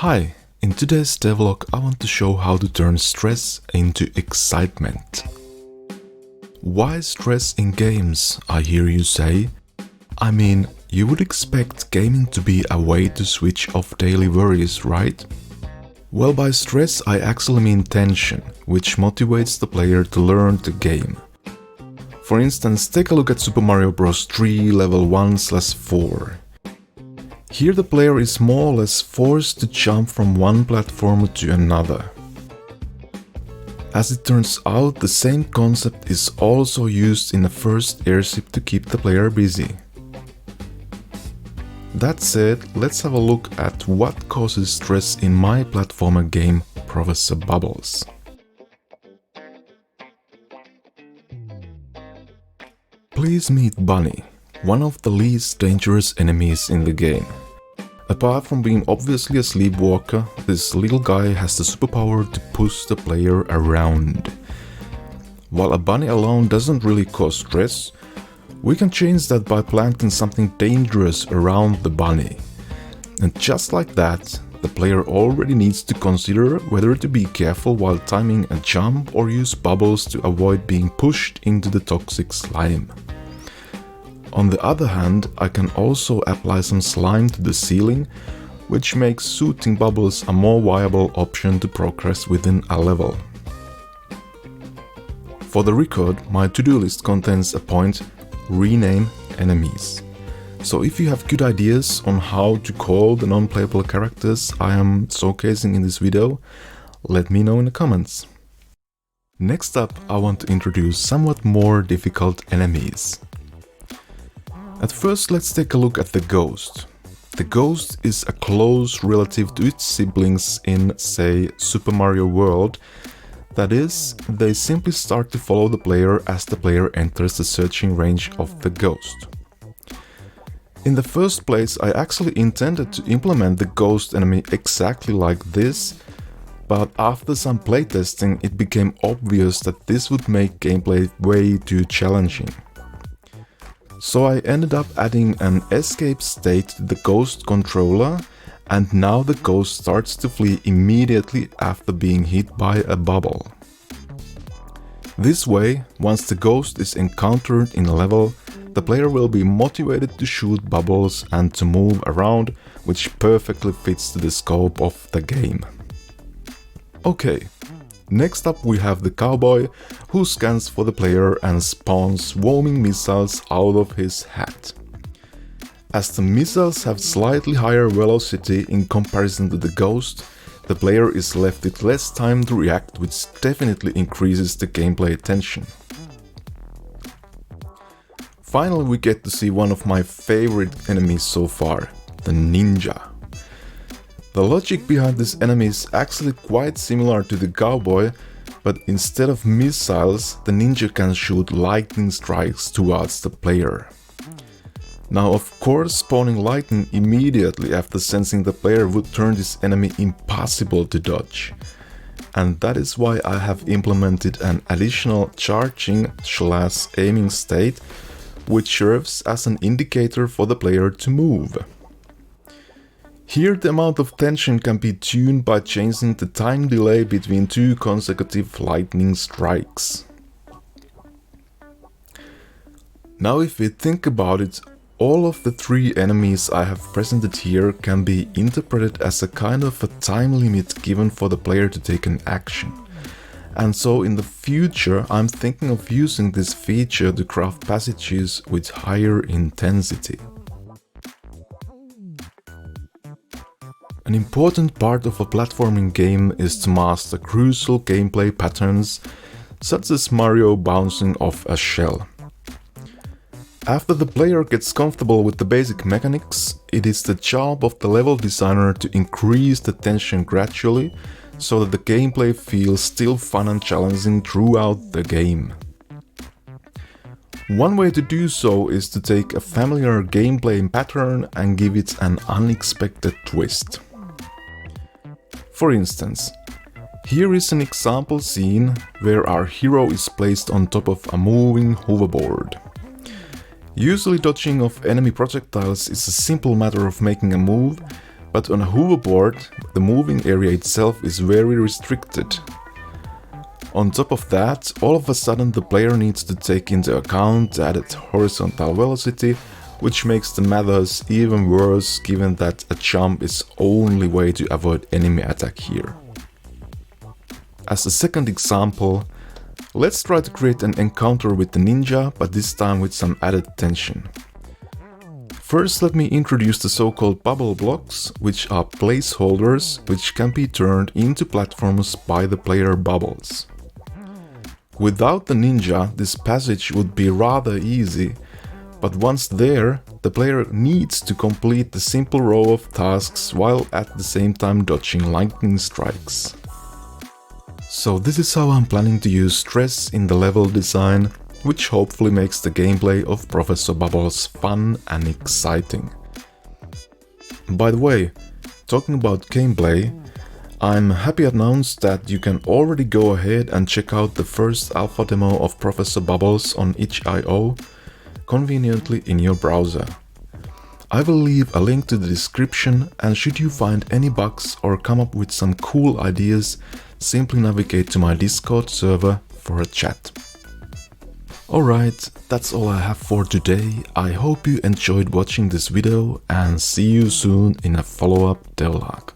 Hi, in today's devlog I want to show how to turn stress into excitement. Why stress in games, I hear you say? I mean, you would expect gaming to be a way to switch off daily worries, right? Well, by stress I actually mean tension, which motivates the player to learn the game. For instance, take a look at Super Mario Bros. 3 level 1/4. Here the player is more or less forced to jump from one platform to another. As it turns out, the same concept is also used in the first airship to keep the player busy. That said, let's have a look at what causes stress in my platformer game, Professor Bubbles. Please meet Bunny, one of the least dangerous enemies in the game. Apart from being obviously a sleepwalker, this little guy has the superpower to push the player around. While a bunny alone doesn't really cause stress, we can change that by planting something dangerous around the bunny. And just like that, the player already needs to consider whether to be careful while timing a jump or use bubbles to avoid being pushed into the toxic slime. On the other hand, I can also apply some slime to the ceiling, which makes shooting bubbles a more viable option to progress within a level. For the record, my to-do list contains a point: rename enemies. So if you have good ideas on how to call the non-playable characters I am showcasing in this video, let me know in the comments. Next up, I want to introduce somewhat more difficult enemies. At first, let's take a look at the Ghost. The Ghost is a close relative to its siblings in, say, Super Mario World. That is, they simply start to follow the player as the player enters the searching range of the Ghost. In the first place, I actually intended to implement the Ghost enemy exactly like this, but after some playtesting it became obvious that this would make gameplay way too challenging. So I ended up adding an escape state to the Ghost controller, and now the Ghost starts to flee immediately after being hit by a bubble. This way, once the Ghost is encountered in a level, the player will be motivated to shoot bubbles and to move around, which perfectly fits to the scope of the game. Okay. Next up we have the Cowboy, who scans for the player and spawns roaming missiles out of his hat. As the missiles have slightly higher velocity in comparison to the Ghost, the player is left with less time to react, which definitely increases the gameplay tension. Finally, we get to see one of my favorite enemies so far, the Ninja. The logic behind this enemy is actually quite similar to the Cowboy, but instead of missiles, the Ninja can shoot lightning strikes towards the player. Now, of course, spawning lightning immediately after sensing the player would turn this enemy impossible to dodge. And that is why I have implemented an additional charging/aiming state, which serves as an indicator for the player to move. Here the amount of tension can be tuned by changing the time delay between two consecutive lightning strikes. Now if we think about it, all of the three enemies I have presented here can be interpreted as a kind of a time limit given for the player to take an action. And so in the future I'm thinking of using this feature to craft passages with higher intensity. An important part of a platforming game is to master crucial gameplay patterns, such as Mario bouncing off a shell. After the player gets comfortable with the basic mechanics, it is the job of the level designer to increase the tension gradually, so that the gameplay feels still fun and challenging throughout the game. One way to do so is to take a familiar gameplay pattern and give it an unexpected twist. For instance, here is an example scene where our hero is placed on top of a moving hoverboard. Usually dodging of enemy projectiles is a simple matter of making a move, But on a hoverboard, the moving area itself is very restricted. On top of that, all of a sudden the player needs to take into account added horizontal velocity, which makes the matters even worse given that a jump is only way to avoid enemy attack here. As a second example, let's try to create an encounter with the ninja, but this time with some added tension. First, let me introduce the so-called bubble blocks, which are placeholders which can be turned into platforms by the player bubbles. Without the ninja, this passage would be rather easy, but once there, the player needs to complete the simple row of tasks while at the same time dodging lightning strikes. So this is how I'm planning to use stress in the level design, which hopefully makes the gameplay of Professor Bubbles fun and exciting. By the way, talking about gameplay, I'm happy to announce that you can already go ahead and check out the first alpha demo of Professor Bubbles on itch.io, conveniently in your browser. I will leave a link to the description, and should you find any bugs or come up with some cool ideas, simply navigate to my Discord server for a chat. Alright, that's all I have for today. I hope you enjoyed watching this video and see you soon in a follow-up devlog.